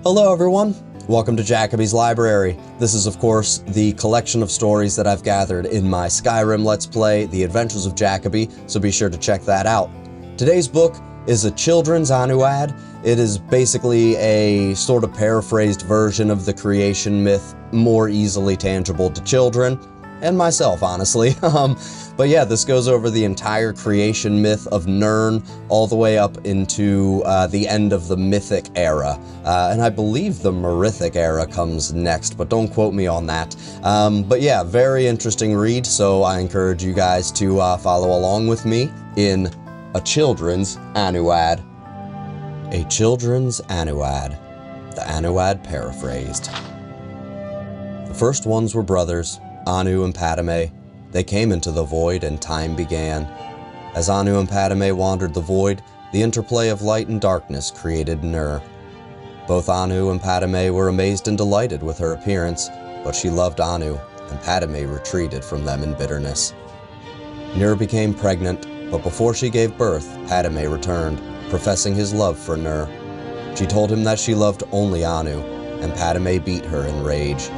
Hello everyone, welcome to Jacoby's Library. This is of course the collection of stories that I've gathered in my Skyrim Let's Play, The Adventures of Jacoby, so be sure to check that out. Today's book is a children's Anuad. It is basically a sort of paraphrased version of the creation myth, more easily tangible to children, and myself honestly. But yeah, this goes over the entire creation myth of Nirn all the way up into the end of the Mythic era. And I believe the Merithic era comes next, but don't quote me on that. But yeah, very interesting read, so I encourage you guys to follow along with me in a children's Anuad. A children's Anuad. The Anuad paraphrased. The first ones were brothers, Anu and Padme. They came into the void and time began. As Anu and Padme wandered the void, the interplay of light and darkness created Nur. Both Anu and Padme were amazed and delighted with her appearance, but she loved Anu, and Padme retreated from them in bitterness. Nur became pregnant, but before she gave birth, Padme returned, professing his love for Nur. She told him that she loved only Anu, and Padme beat her in rage.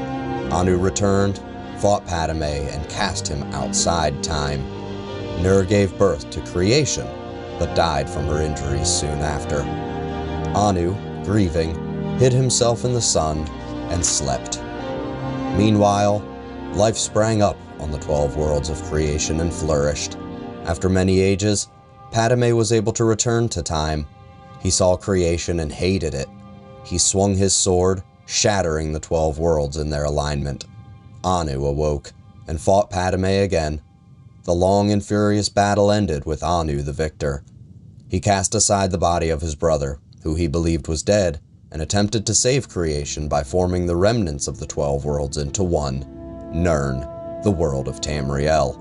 Anu returned, fought Padme, and cast him outside time. Nur gave birth to creation, but died from her injuries soon after. Anu, grieving, hid himself in the sun and slept. Meanwhile, life sprang up on the 12 worlds of creation and flourished. After many ages, Padme was able to return to time. He saw creation and hated it. He swung his sword, shattering the 12 worlds in their alignment. Anu awoke and fought Padme again. The long and furious battle ended with Anu the victor. He cast aside the body of his brother, who he believed was dead, and attempted to save creation by forming the remnants of the 12 worlds into one, Nirn, the world of Tamriel.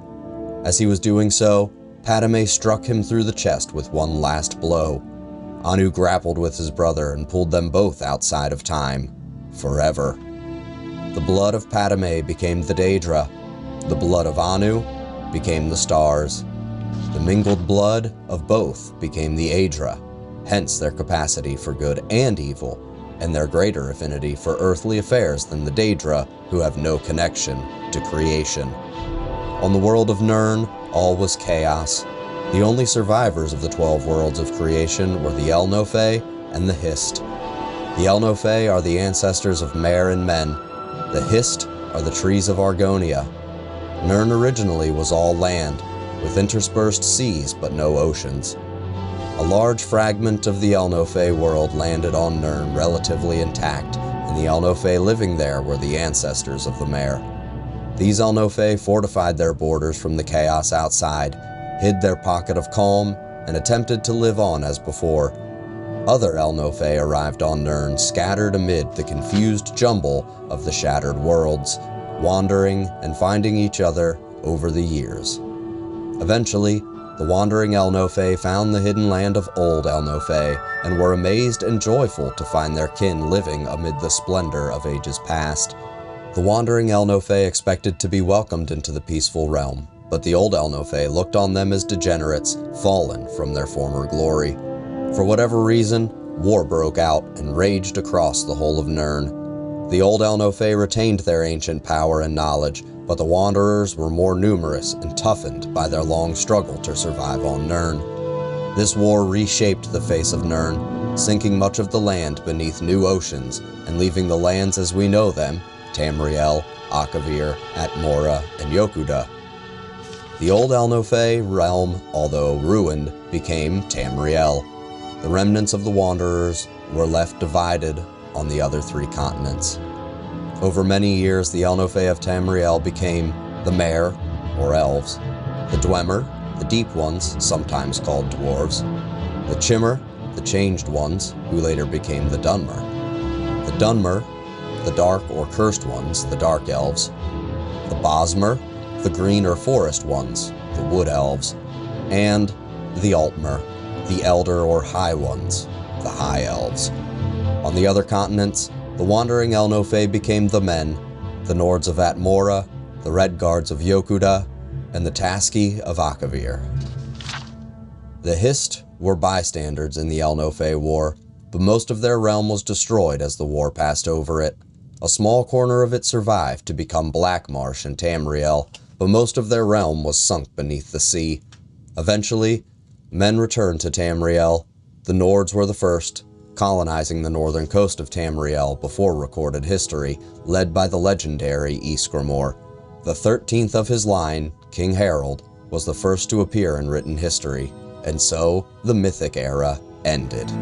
As he was doing so, Padme struck him through the chest with one last blow. Anu grappled with his brother and pulled them both outside of time, forever. The blood of Padme became the Daedra. The blood of Anu became the stars. The mingled blood of both became the Aedra, hence their capacity for good and evil, and their greater affinity for earthly affairs than the Daedra, who have no connection to creation. On the world of Nirn, all was chaos. The only survivors of the 12 worlds of creation were the Elnofay and the Hist. The Elnofay are the ancestors of Mare and Men. The Hist are the trees of Argonia. Nirn originally was all land, with interspersed seas but no oceans. A large fragment of the Elnofay world landed on Nirn relatively intact, and the Elnofay living there were the ancestors of the Mare. These Elnofay fortified their borders from the chaos outside, hid their pocket of calm, and attempted to live on as before. Other Elnofay arrived on Nirn, scattered amid the confused jumble of the shattered worlds, wandering and finding each other over the years. Eventually, the wandering Elnofay found the hidden land of old Elnofay and were amazed and joyful to find their kin living amid the splendor of ages past. The wandering Elnofay expected to be welcomed into the peaceful realm, but the old Elnofay looked on them as degenerates, fallen from their former glory. For whatever reason, war broke out and raged across the whole of Nirn. The old Elnofay retained their ancient power and knowledge, but the Wanderers were more numerous and toughened by their long struggle to survive on Nirn. This war reshaped the face of Nirn, sinking much of the land beneath new oceans and leaving the lands as we know them, Tamriel, Akavir, Atmora, and Yokuda. The old Elnofay realm, although ruined, became Tamriel. The remnants of the Wanderers were left divided on the other 3 continents. Over many years, the Elnofay of Tamriel became the Mare, or Elves, the Dwemer, the Deep Ones, sometimes called Dwarves, the Chimmer, the Changed Ones, who later became the Dunmer, the Dunmer, the Dark or Cursed Ones, the Dark Elves, the Bosmer, the Green or Forest Ones, the Wood Elves, and the Altmer, the Elder or High Ones, the High Elves. On the other continents, the wandering Elnofay became the Men, the Nords of Atmora, the Red Guards of Yokuda, and the Taski of Akavir. The Hist were bystanders in the Elnofay War, but most of their realm was destroyed as the war passed over it. A small corner of it survived to become Black Marsh and Tamriel, but most of their realm was sunk beneath the sea. Eventually, men returned to Tamriel. The Nords were the first, colonizing the northern coast of Tamriel before recorded history, led by the legendary Ysgramor. The 13th of his line, King Harold, was the first to appear in written history, and so the Mythic Era ended.